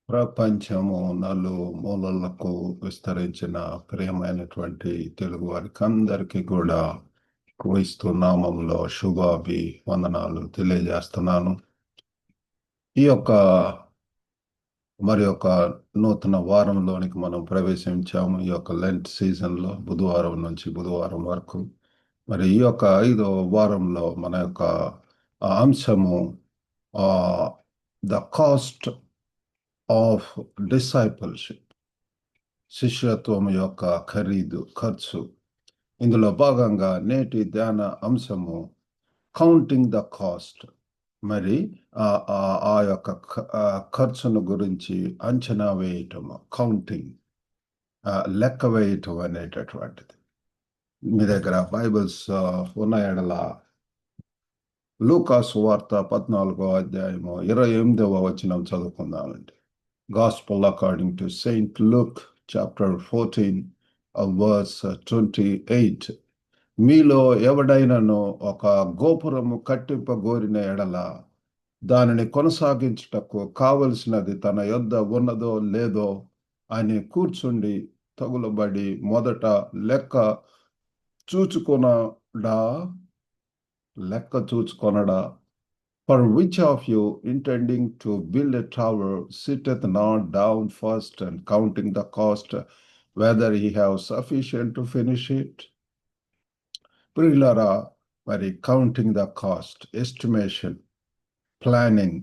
ప్రపంచము నలుమూలలకు విస్తరించిన ప్రియమైనటువంటి తెలుగు వారికి అందరికీ కూడా క్రీస్తు నామంలో శుభాభివందనాలు తెలియజేస్తున్నాను. ఈ యొక్క మరి యొక్క నూతన వారంలోనికి మనం ప్రవేశించాము. ఈ యొక్క లెంట్ సీజన్లో బుధవారం నుంచి బుధవారం వరకు. మరి ఈ యొక్క 5వ వారంలో మన యొక్క అంశము ద కాస్ట్ ఆఫ్ డిసైపుల్షిప్, శిష్యత్వం యొక్క ఖర్చు. ఇందులో భాగంగా నేటి ధ్యాన అంశము కౌంటింగ్ ద కాస్ట్. మరి ఆ యొక్క ఖర్చును గురించి అంచనా వేయటం, కౌంటింగ్, లెక్క వేయటం అనేటటువంటిది. మీ దగ్గర బైబిల్స్ ఉన్న ఎడల లూకాసు వార్త 14వ అధ్యాయము 28వ వచనం చదువుకుందామండి. Gospel according to Saint Luke chapter 14 verse 28. మీలో ఎవడైనను ఒక గోపురము కట్టింపగోరిన ఎడల దానిని కొనసాగించుటకు కావలసినది తన యొద్ద ఉన్నదో లేదో అని కూర్చుండి తగులబడి మొదట లెక్క చూచుకొనడా. For which of you intending to build a tower sitteth not down first and counting the cost, whether he have sufficient to finish it? ప్రియులారా, మరి counting the cost, estimation, planning,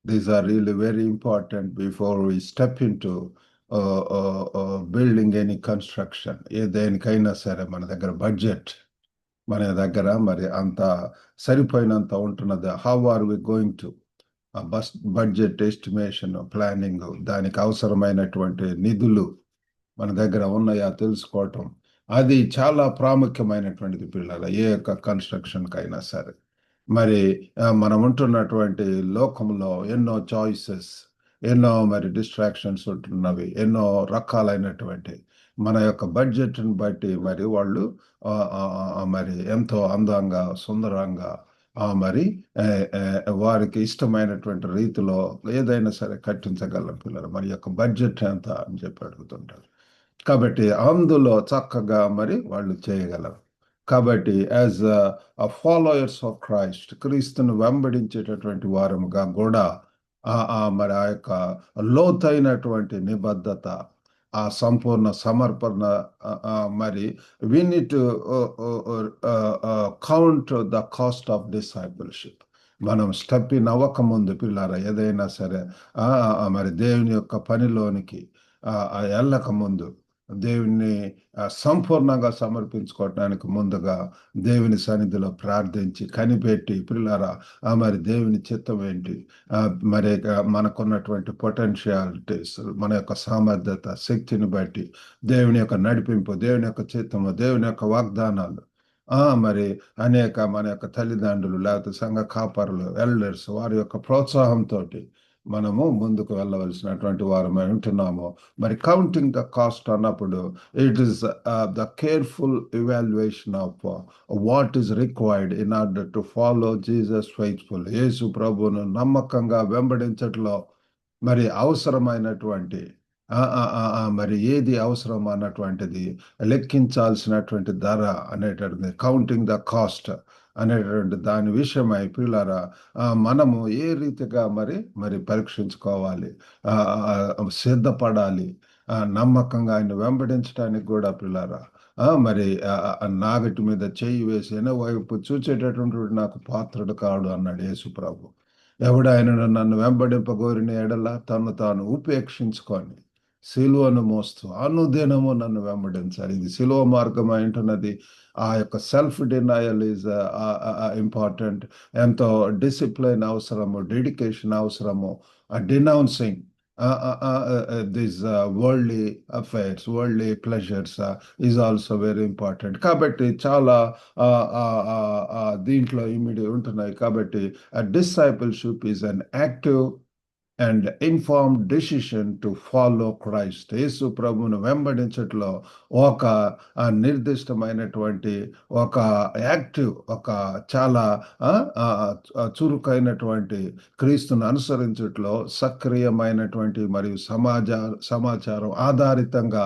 these are really very important before we step into building any construction. దేనికైనా సరే మన దగ్గర budget, మన దగ్గర మరి అంత సరిపోయినంత ఉంటున్నది. How are we going to budget, estimation, planning, దానికి అవసరమైనటువంటి నిధులు మన దగ్గర ఉన్నాయా తెలుసుకోవటం, అది చాలా ప్రాముఖ్యమైనటువంటిది పిల్లల ఏ యొక్క కన్స్ట్రక్షన్కైనా సరే. మరి మనం ఉంటున్నటువంటి లోకంలో ఎన్నో చాయిసెస్, ఎన్నో మరి డిస్ట్రాక్షన్స్ ఉంటున్నవి, ఎన్నో రకాలైనటువంటి మన యొక్క బడ్జెట్ని బట్టి మరి వాళ్ళు మరి ఎంతో అందంగా, సుందరంగా మరి వారికి ఇష్టమైనటువంటి రీతిలో ఏదైనా సరే కట్టించగలం పిల్లలు. మరి యొక్క బడ్జెట్ ఎంత అని చెప్పి అడుగుతుంటారు. కాబట్టి అందులో చక్కగా మరి వాళ్ళు చేయగలరు. కాబట్టి యాజ్ ఫాలోయర్స్ ఆఫ్ క్రైస్ట్, క్రీస్తును వెంబడించేటటువంటి వారముగా కూడా మరి ఆ యొక్క లోతైనటువంటి నిబద్ధత, ఆ సంపూర్ణ సమర్పణ, మరి we need to count the cost of discipleship. మనం స్టెప్ ఇన్ అవ్వకముందు పిల్లారా ఏదైనా సరే మరి దేవుని యొక్క పనిలోనికి వెళ్ళక ముందు, దేవుని సంపూర్ణంగా సమర్పించుకోవటానికి ముందుగా దేవుని సన్నిధిలో ప్రార్థించి కనిపెట్టి పిల్లారా మరి దేవుని చిత్తం ఏంటి, మరి మనకున్నటువంటి పొటెన్షియాలిటీస్, మన యొక్క సామర్థ్యత, శక్తిని బట్టి దేవుని యొక్క నడిపింపు, దేవుని యొక్క చిత్తము, దేవుని యొక్క వాగ్దానాలు, మరి మన యొక్క తల్లిదండ్రులు లేకపోతే సంఘ కాపరులు, ఎల్డర్స్, వారి యొక్క ప్రోత్సాహంతో మనము ముందుకు వెళ్ళవలసినటువంటి వారమై ఉంటున్నాము. మరి కౌంటింగ్ ద కాస్ట్ అన్నప్పుడు it is the careful evaluation of what is required in order to follow Jesus faithful. యేసు ప్రభువును నమ్మకంగా వెంబడించట్లో మరి అవసరమైనటువంటి మరి ఏది అవసరం అన్నటువంటిది లెక్కించాల్సినటువంటి ధర అనేటటువంటి కౌంటింగ్ ద కాస్ట్ అనేటువంటి దాని విషయమై పిల్లారా మనము ఏ రీతిగా మరి పరీక్షించుకోవాలి, సిద్ధపడాలి, నమ్మకంగా ఆయన వెంబడించడానికి కూడా పిల్లారా మరి నాగటి మీద చేయి వేసి ఎనో వైపు చూచేటటువంటి నాకు పాత్రుడు కాడు అన్నాడు యేసు ప్రభు. ఎవడాయనను నన్ను వెంబడింపగోరిన ఎడల తను తాను ఉపేక్షించుకొని సిలువను మోస్తూ అనుదినము నన్ను వెంబడించాలి. ఇది సిలువ మార్గం అంటున్నది. ఆ యొక్క సెల్ఫ్ డినయల్ ఈజ్ ఇంపార్టెంట్. ఎంతో డిసిప్లిన్ అవసరము, డెడికేషన్ అవసరము. Denouncing these worldly affairs, worldly pleasures is also very important. కాబట్టి చాలా దీంట్లో ఇమిడి ఉంటున్నాయి. కాబట్టి discipleship is an active and informed decision to follow Christ. యేసు ప్రభువును వెంబడించట్లో ఒక నిర్దిష్టమైనటువంటి ఒక యాక్టివ్, ఒక చాలా ఆ, ఆ, చురుకైనటువంటి క్రీస్తును అనుసరించట్లో సక్రియమైనటువంటి మరియు సమాచారం ఆధారితంగా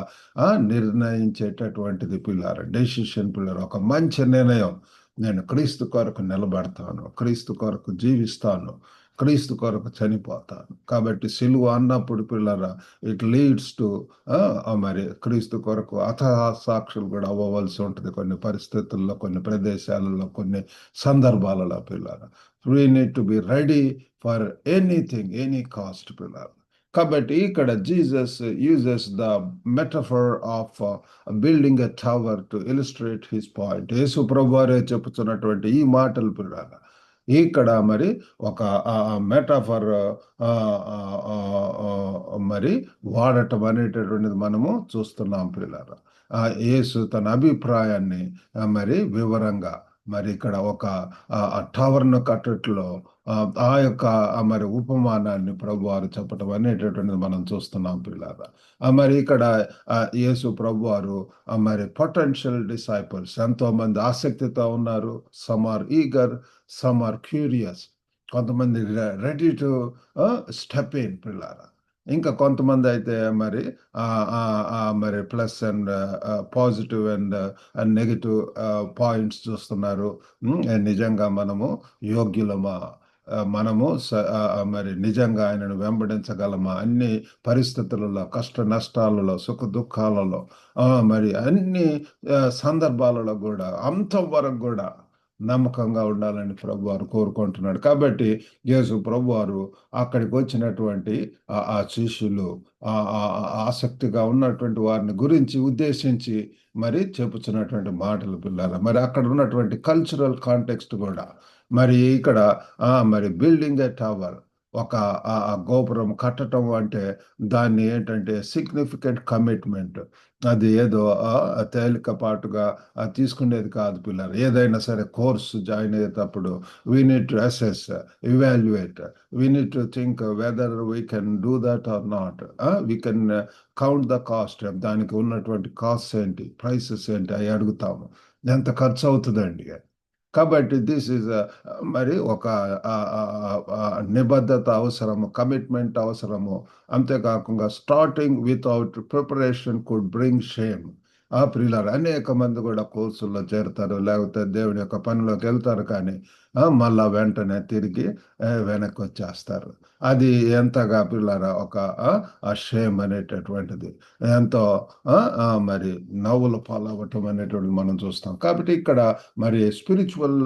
నిర్ణయించేటటువంటిది పిల్లర్, డెసిషన్ పిల్లర్, ఒక మంచి నిర్ణయం. నేను క్రీస్తు కొరకు నిలబడతాను, క్రీస్తు కొరకు జీవిస్తాను, క్రీస్తు కొరకు చనిపోతాను. కాబట్టి సిలువ అన్నప్పుడు పిల్లరా, ఇట్ లీడ్స్ టు మరి క్రీస్తు కొరకు సాక్షులు కూడా అవ్వవలసి ఉంటుంది కొన్ని పరిస్థితుల్లో, కొన్ని ప్రదేశాలలో, కొన్ని సందర్భాలలో పిల్లరా. We need to be ready for anything, any cost పిల్లరా. కాబట్టి ఇక్కడ Jesus uses the metaphor of building a tower to illustrate his point. యేసు ప్రభు వారే చెప్పుతున్నటువంటి ఈ మాటలు పిల్లరా ఇక్కడ మరి ఒక మెటాఫర్ మరి వాడటం అనేటటువంటిది మనము చూస్తున్నాం పిల్లలు. యేసు తన అభిప్రాయాన్ని మరి వివరంగా మరి ఇక్కడ ఒక టవర్ను కట్టట్లో ఆ యొక్క మరి ఉపమానాన్ని ప్రభు వారు చెప్పటం అనేటటువంటిది మనం చూస్తున్నాం పిల్లలు. మరి ఇక్కడ యేసు ప్రభు వారు మరి పొటెన్షియల్ డిసైపుల్స్ ఎంతో మంది ఆసక్తితో ఉన్నారు. Some are eager, some are curious. కొంతమంది రెడీ టు స్టెప్ ఇన్ పిల్లలు. ఇంకా కొంతమంది అయితే మరి మరి plus and positive and negative points చూస్తున్నారు. నిజంగా మనము యోగ్యులమా, మనము మరి నిజంగా ఆయనను వెంబడించగలమా, అన్ని పరిస్థితులలో, కష్ట నష్టాలలో, సుఖ దుఃఖాలలో, మరి అన్ని సందర్భాలలో కూడా అంతవరకు కూడా నమ్మకంగా ఉండాలని ప్రభు వారు కోరుకుంటున్నాడు. కాబట్టి యేసు ప్రభు వారు అక్కడికి వచ్చినటువంటి ఆ శిష్యులు ఆసక్తిగా ఉన్నటువంటి వారిని గురించి ఉద్దేశించి మరి చెప్పుచున్నటువంటి మాటలు పిల్లలు. మరి అక్కడ ఉన్నటువంటి కల్చరల్ కాంటెక్స్ట్ కూడా మరి ఇక్కడ మరి బిల్డింగ్ ఎ టవర్, ఒక గోపురం కట్టడం అంటే దాన్ని ఏంటంటే సిగ్నిఫికెంట్ కమిట్మెంట్. అది ఏదో తేలికపాటుగా తీసుకునేది కాదు పిల్లలు. ఏదైనా సరే కోర్సు జాయిన్ అయ్యేటప్పుడు we need to assess, evaluate, we need to think whether we can do that or not. We can count the cost, దానికి ఉన్నటువంటి కాస్ట్ ఏంటి, ప్రైసెస్ ఏంటి అవి అడుగుతాము. ఎంత ఖర్చు అవుతుందండి. కాబట్టి దిస్ ఈజ్ మరి ఒక నిబద్ధత అవసరము, కమిట్మెంట్ అవసరము. అంతేకాకుండా starting without preparation could bring shame. ప్రియులారు అనేక మంది కూడా కోర్సుల్లో చేరుతారు, లేకపోతే దేవుని యొక్క పనిలోకి వెళ్తారు, కానీ మళ్ళా వెంటనే తిరిగి వెనక్కి వచ్చేస్తారు. అది ఎంతగా పిల్లరా ఒక షేమ్ అనేటటువంటిది ఎంతో మరి నవ్వులు పాలవటం అనేటువంటిది మనం చూస్తాం. కాబట్టి ఇక్కడ మరి స్పిరిచువల్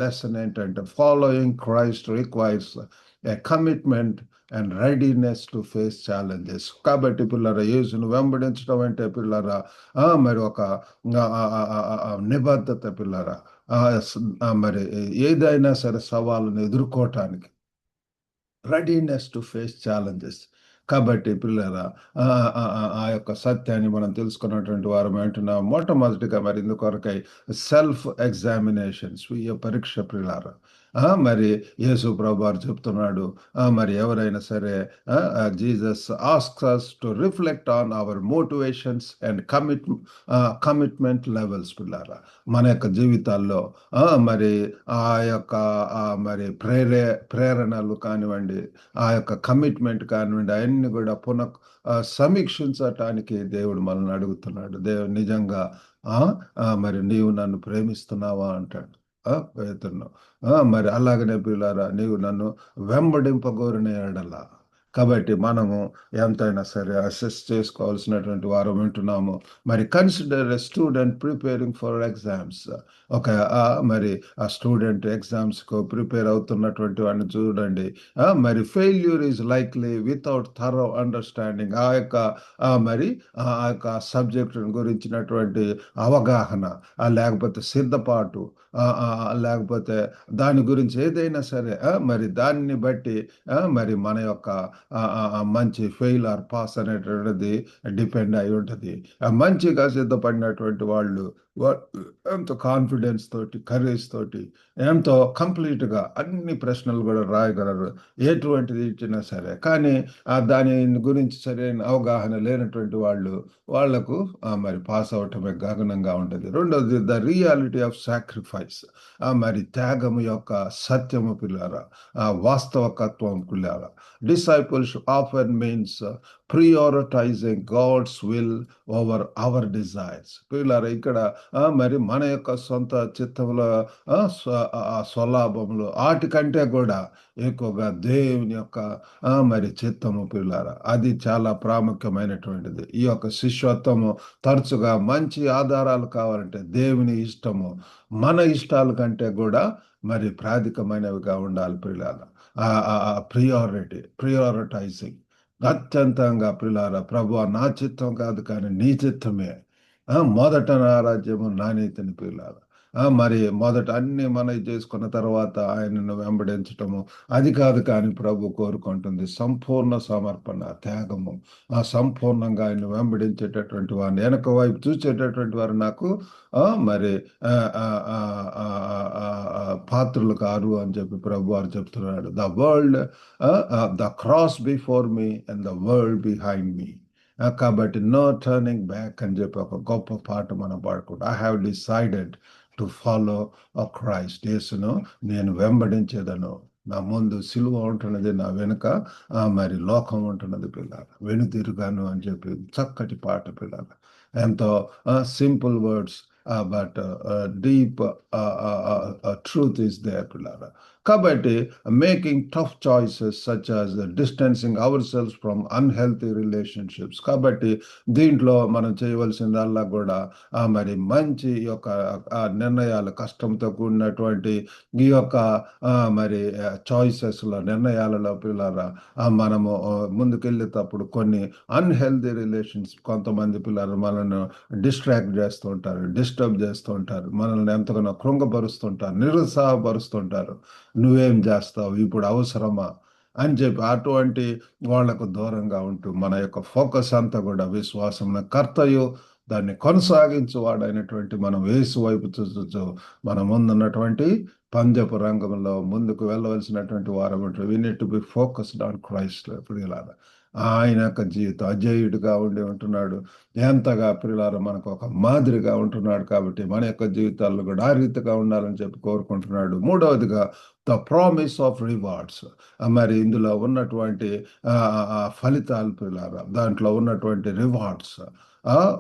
లెసన్ ఏంటంటే following Christ requires a commitment and readiness to face challenges. కాబట్టి పిల్లరా యేసును వెంబడించడం అంటే పిల్లరా మరి ఒక నిబద్ధత పిల్లరా, మరి ఏదైనా సరే సవాళ్ళను ఎదుర్కోవటానికి రెడీనెస్ టు ఫేస్ ఛాలెంజెస్. కాబట్టి పిల్లరా ఆ యొక్క సత్యాన్ని మనం తెలుసుకున్నటువంటి వారు అంటున్నాం. మొట్టమొదటిగా మరి ఇందుకొరకై సెల్ఫ్ ఎగ్జామినేషన్, స్వీయ పరీక్ష పిల్లరా. మరి యేసు ప్రభు వారు చెప్తున్నాడు, మరి ఎవరైనా సరే Jesus asks us to reflect on hour motivations and commitment levels పిల్లరా. మన యొక్క జీవితాల్లో మరి ఆ యొక్క మరి ప్రేరణలు కానివ్వండి, ఆ యొక్క కమిట్మెంట్ కానివ్వండి, అవన్నీ కూడా సమీక్షించటానికి దేవుడు మనల్ని అడుగుతున్నాడు. దేవుడు నిజంగా మరి నీవు నన్ను ప్రేమిస్తున్నావా అంటాడు పేతురును. మరి అలాగనే పిల్లారా, నీవు నన్ను వెంబడింపగోరిన ఎడల. కాబట్టి మనము ఎంతైనా సరే అసెస్ చేసుకోవాల్సినటువంటి వారు వింటున్నాము. మరి consider a student preparing for exams. ఒక మరి ఆ స్టూడెంట్ ఎగ్జామ్స్కు ప్రిపేర్ అవుతున్నటువంటి వాడిని చూడండి. మరి failure is likely without thorough understanding. ఆ యొక్క మరి ఆ యొక్క సబ్జెక్ట్ గురించినటువంటి అవగాహన, లేకపోతే సిద్ధపాటు, లేకపోతే దాని గురించి ఏదైనా సరే మరి దాన్ని బట్టి మరి మన యొక్క మంచి ఫెయిల్ ఆర్ పాస్ అనేటువంటిది డిపెండ్ అయి ఉంటుంది. మంచిగా సిద్ధపడినటువంటి వాళ్ళు వా- ఎంతో కాన్ఫిడెన్స్ తోటి, కరేజ్ తోటి, ఎంతో కంప్లీట్గా అన్ని ప్రశ్నలు కూడా రాయగలరు, ఎటువంటిది ఇచ్చినా సరే. కానీ దాని గురించి సరైన అవగాహన లేనటువంటి వాళ్లకు మరి పాస్ అవటమే గగనంగా ఉంటుంది. రెండోది ద రియాలిటీ ఆఫ్ సాక్రిఫైస్, మరి త్యాగము యొక్క సత్యము పిల్లారా, వాస్తవకత్వం పిల్లారా. Discipleship often means prioritising God's will over our desires. పిల్లారా, ఇక్కడ మరి మన యొక్క సొంత చిత్తంలో స్వలాభములు వాటికంటే కూడా ఎక్కువగా దేవుని యొక్క మరి చిత్తము పిల్లారా, అది చాలా ప్రాముఖ్యమైనటువంటిది. ఈ యొక్క శిష్యత్వము తరచుగా మంచి ఆధారాలు కావాలంటే దేవుని ఇష్టము మన ఇష్టాల కంటే కూడా మరి ప్రాధికమైనవిగా ఉండాలి పిల్లారా. ప్రియారిటైజింగ్ అత్యంతంగా పిల్లారా, ప్రభువా నా చిత్తం కాదు కానీ నీ చిత్తమే, మొదట నా రాజ్యము నా నీతిని పిల్లారా. మరి మొదట అన్ని మనవి చేసుకున్న తర్వాత ఆయనను వెంబడించటము అది కాదు, కానీ ప్రభు కోరుకుంటుంది సంపూర్ణ సమర్పణ, త్యాగము. సంపూర్ణంగా ఆయన వెంబడించేటటువంటి వారిని, వెనక వైపు చూసేటటువంటి వారు నాకు మరి ఆ, ఆ, ఆ, ఆ, ఆ, పాత్రలు కారు అని చెప్పి ప్రభు వారు చెప్తున్నాడు. The world, the cross before me and the world behind me. కాబట్టి నో టర్నింగ్ బ్యాక్ అని చెప్పి ఒక గొప్ప పాట మనం పాడుకుంటాం. I have decided to follow Christ. యేసును నేను వెంబడించేదను. నా ముందు సిలువ ఉంటున్నది, నా వెనుక మరి లోకం ఉంటున్నది పిల్లలు, వెనుతిరుగాను అని చెప్పి చక్కటి పాట పిల్లలు. ఎంతో simple words, but deep truth is there పిల్లలు. కాబట్టి making tough choices such as distancing ourselves from unhealthy relationships. కాబట్టి దీంట్లో మనం చేయవలసిందల్లా కూడా మరి మంచి యొక్క నిర్ణయాలు, కష్టంతో కూడినటువంటి ఈ యొక్క మరి చాయిసెస్లో, నిర్ణయాలలో పిల్లరా, మనము ముందుకెళ్ళేటప్పుడు కొన్ని అన్హెల్దీ రిలేషన్స్, కొంతమంది పిల్లలు మనల్ని డిస్ట్రాక్ట్ చేస్తూ ఉంటారు, డిస్టర్బ్ చేస్తూ ఉంటారు, మనల్ని ఎంతగానో కృంగపరుస్తుంటారు, నిరుత్సాహపరుస్తుంటారు. నువ్వేం చేస్తావు, ఇప్పుడు అవసరమా అని చెప్పి అటువంటి వాళ్లకు దూరంగా ఉంటూ మన యొక్క ఫోకస్ అంతా కూడా విశ్వాసం కర్తయు దాన్ని కొనసాగించువాడైనటువంటి మనం యేసు వైపు చూచు మన ముందున్నటువంటి పంజపు రంగంలో ముందుకు వెళ్ళవలసినటువంటి వారు. We need to be focused on Christ. ప్రియులారా, ఆయన యొక్క జీవితం అజేయుడిగా ఉండి ఉంటున్నాడు, ఎంతగా ప్రియులారా మనకు ఒక మాదిరిగా ఉంటున్నాడు. కాబట్టి మన యొక్క జీవితాల్లో కూడా ఆ రీతిగా ఉండాలని చెప్పి కోరుకుంటున్నాడు. మూడవదిగా ద ప్రామిస్ ఆఫ్ రివార్డ్స్. మరి ఇందులో ఉన్నటువంటి ఫలితాలు పిల్లారా, దాంట్లో ఉన్నటువంటి rewards.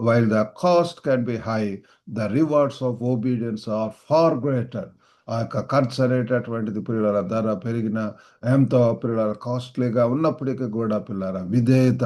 While the cost can be high, the rewards of obedience are far greater. ఆ యొక్క ఖర్చు అనేటటువంటిది పిల్లల ధర పెరిగిన, ఎంతో పిల్లల కాస్ట్లీగా ఉన్నప్పటికీ కూడా పిల్లల విధేయత,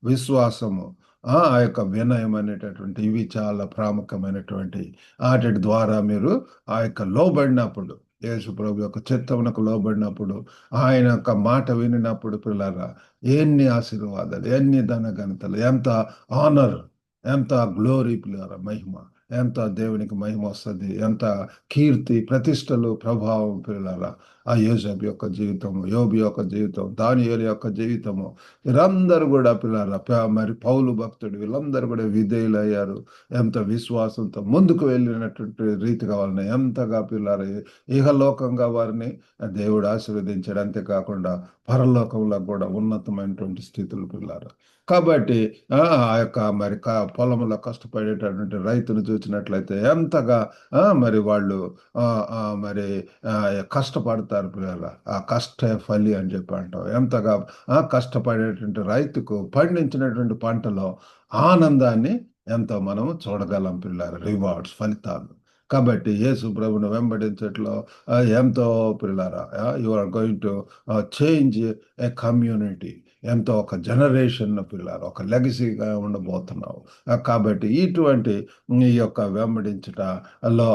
విశ్వాసము, ఆ యొక్క వినయం అనేటటువంటి ఇవి చాలా ప్రాముఖ్యమైనటువంటి. వాటి ద్వారా మీరు ఆ యొక్క లోబడినప్పుడు, యేసు ప్రభు యొక్క చిత్తమునకు లోబడినప్పుడు, ఆయన యొక్క మాట వినినప్పుడు పిల్లరా, ఎన్ని ఆశీర్వాదాలు, ఎన్ని ధనఘనతలు, ఎంత ఆనర్, ఎంత గ్లోరీ పిల్లరా, మహిమ, ఎంత దేవునికి మహిమ వస్తుంది, ఎంత కీర్తి, ప్రతిష్టలు, ప్రభావం పిల్లరా. ఆ యోసేపు యొక్క జీవితము, యోబు యొక్క జీవితం, దానియేలు యొక్క జీవితము, వీరందరూ కూడా పిల్లరా, మరి పౌలు భక్తుడు, వీళ్ళందరూ కూడా విధేయులయ్యారు. ఎంత విశ్వాసంతో ముందుకు వెళ్ళినటువంటి రీతిగా వాళ్ళని ఎంతగా పిల్లరా ఇహలోకంగా వారిని దేవుడు ఆశీర్వదించాడు. అంతేకాకుండా పరలోకంలో కూడా ఉన్నతమైనటువంటి స్థితులు పిల్లారు. కాబట్టి ఆ యొక్క మరి పొలంలో కష్టపడేటటువంటి రైతును చూసినట్లయితే ఎంతగా మరి వాళ్ళు మరి కష్టపడతారు పిల్లల. ఆ కష్ట ఫలి అని చెప్పి అంటాం. ఎంతగా కష్టపడేటువంటి రైతుకు పండించినటువంటి పంటలో ఆనందాన్ని ఎంతో మనము చూడగలం పిల్లలు, రివార్డ్స్, ఫలితాలు. కాబట్టి యేసు ప్రభును వెంబడించట్లో ఎంతో పిల్లరా, you are going to change a community, ఎంతో ఒక జనరేషన్ పిల్లలు, ఒక లెగసీగా ఉండబోతున్నావు. కాబట్టి ఇటువంటి ఈ యొక్క వెంబడించటలో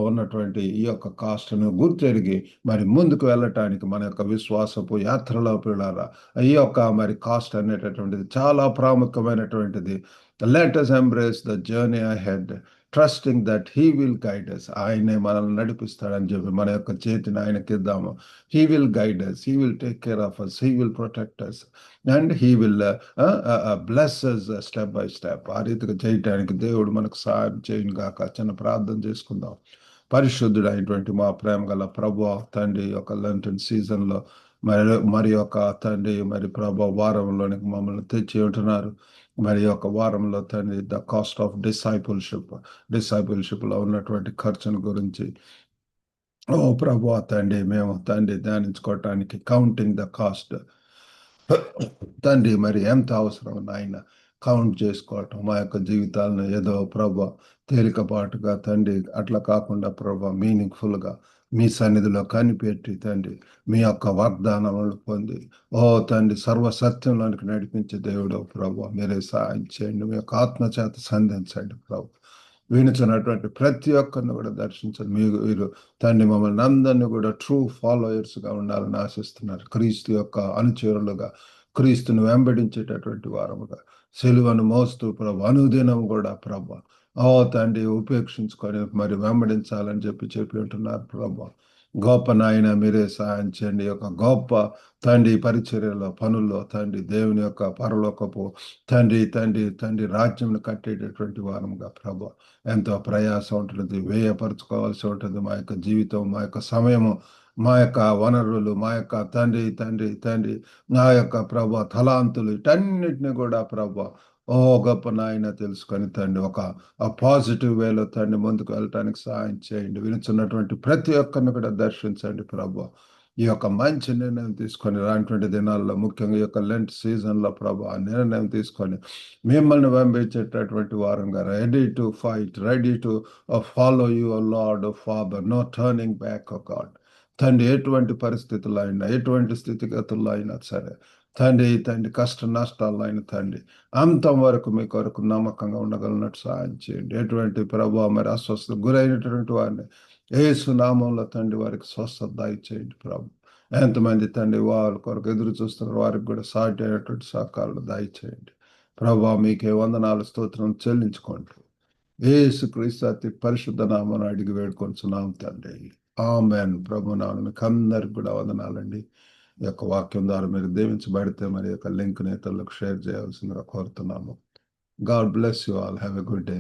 ఉన్నటువంటి ఈ యొక్క కాస్ట్ను గుర్తెరిగి మరి ముందుకు వెళ్ళటానికి మన యొక్క విశ్వాసపు యాత్రలో పిల్లల ఈ యొక్క మరి కాస్ట్ అనేటటువంటిది చాలా ప్రాముఖ్యమైనటువంటిది. Let us embrace the journey ahead trusting that he will guide us. ఆయనే మనల్ని నడిపిస్తాడని చెప్పి మన యొక్క చేతిని ఆయనకి ఇద్దాము. He will guide us, he will take care of us, he will protect us, and he will bless us step by step. ఆ రీతిగా చేయటానికి దేవుడు మనకు సహాయం చేయను గాక. చిన్న ప్రార్థన చేసుకుందాం. పరిశుద్ధుడైనటువంటి మా ప్రేమ గల ప్రభు తండ్రి, యొక్క లంటన్ సీజన్లో మరి యొక్క తండ్రి మరి ప్రభు వారంలోనికి మమ్మల్ని తెచ్చి ఉంటున్నారు. మరి యొక్క వారంలో తండ్రి ద కాస్ట్ ఆఫ్ డిసైపుల్షిప్లో ఉన్నటువంటి ఖర్చును గురించి ఓ ప్రభు తండ్రి మేము తండ్రి ధ్యానించుకోవటానికి కౌంటింగ్ ద కాస్ట్ తండ్రి మరి ఎంత అవసరం నాయన కౌంట్ చేసుకోవటం మా యొక్క జీవితాలను ఏదో ప్రభా తేలికపాటుగా తండ్రి అట్లా కాకుండా ప్రభా మీనింగ్ఫుల్గా మీ సన్నిధిలో కనిపెట్టి తండ్రి మీ యొక్క వాగ్దానములు పొంది ఓ తండ్రి సర్వసత్యంలోనికి నడిపించే దేవుడు ప్రభా మీరే సహాయం చేయండి. మీ యొక్క ఆత్మచేత సంధించండి ప్రభు. వినుచున్నటువంటి ప్రతి ఒక్కరిని కూడా దర్శించండి. మీరు తండ్రి మమ్మల్ని అందరినీ కూడా ట్రూ ఫాలోయర్స్గా ఉండాలని ఆశిస్తున్నారు. క్రీస్తు యొక్క అనుచరులుగా, క్రీస్తును వెంబడించేటటువంటి వారముగా, సిలువను మోస్తూ ప్రభు అనుదినం కూడా ప్రభు ఓ తండ్రి ఉపేక్షించుకొని మరి వెంబడించాలని చెప్పి ఉంటున్నారు ప్రభు. గొప్ప నాయన మీరే సహాయం చేయండి. యొక్క గొప్ప తండ్రి పరిచర్యలో పనుల్లో తండ్రి దేవుని యొక్క పరలోకపు తండ్రి తండ్రి తండ్రి రాజ్యంను కట్టేటటువంటి వారముగా ప్రభు ఎంతో ప్రయాసం ఉంటుంది, వ్యయపరచుకోవాల్సి ఉంటుంది. మా యొక్క జీవితం, మా యొక్క సమయము, మా యొక్క వనరులు, మా యొక్క తండ్రి తండ్రి తండ్రి నా యొక్క ప్రభు తలాంతులు, వీటన్నిటిని కూడా ప్రభు ఓ గొప్ప నాయన తెలుసుకొని తండ్రి ఒక పాజిటివ్ వేలో తండ్రి ముందుకు వెళ్ళటానికి సహాయం చేయండి. వినుచున్నటువంటి ప్రతి ఒక్కరిని కూడా దర్శించండి ప్రభు. ఈ యొక్క మంచి నిర్ణయం తీసుకొని రానటువంటి దినాల్లో, ముఖ్యంగా ఈ యొక్క లెంట్ సీజన్లో ప్రభు ఆ నిర్ణయం తీసుకొని మిమ్మల్ని వెంబడించేటటువంటి వారంగా ready to fight, ready to follow your Lord Father, no turning back O God. తండ్రి ఎటువంటి పరిస్థితుల్లో అయినా, ఎటువంటి స్థితిగతుల్లో అయినా సరే తండ్రి తండ్రి కష్ట నష్టాల్లో అయిన తండ్రి అంతం వరకు మీ కొరకు నమ్మకంగా ఉండగలిగినట్టు సహాయం చేయండి. ఎటువంటి ప్రభావ మరి అస్వస్థత గురైనటువంటి వారిని యేసు నామంలో తండ్రి వారికి స్వస్థత దయచేయండి ప్రభు. ఎంతమంది తండ్రి వారి కొరకు ఎదురు చూస్తున్నారు, వారికి కూడా సాటి అయినటువంటి సహకారాలు దయచేయండి ప్రభా. మీకే వందనాలు స్తోత్రం చెల్లించుకుంటూ యేసు క్రీస్తు అతి పరిశుద్ధ నామను అడిగి వేడుకొంచున్నాం తండ్రి. ఆమెన్. ప్రభు నామమున మీకు అందరికి కూడా వందనాలండి. ఈ యొక్క వాక్యం ద్వారా మీరు దీవించబడితే మరి యొక్క లింక్ నేతలకు షేర్ చేయాల్సిందిగా కోరుతున్నాము. God bless you all. Have a good day.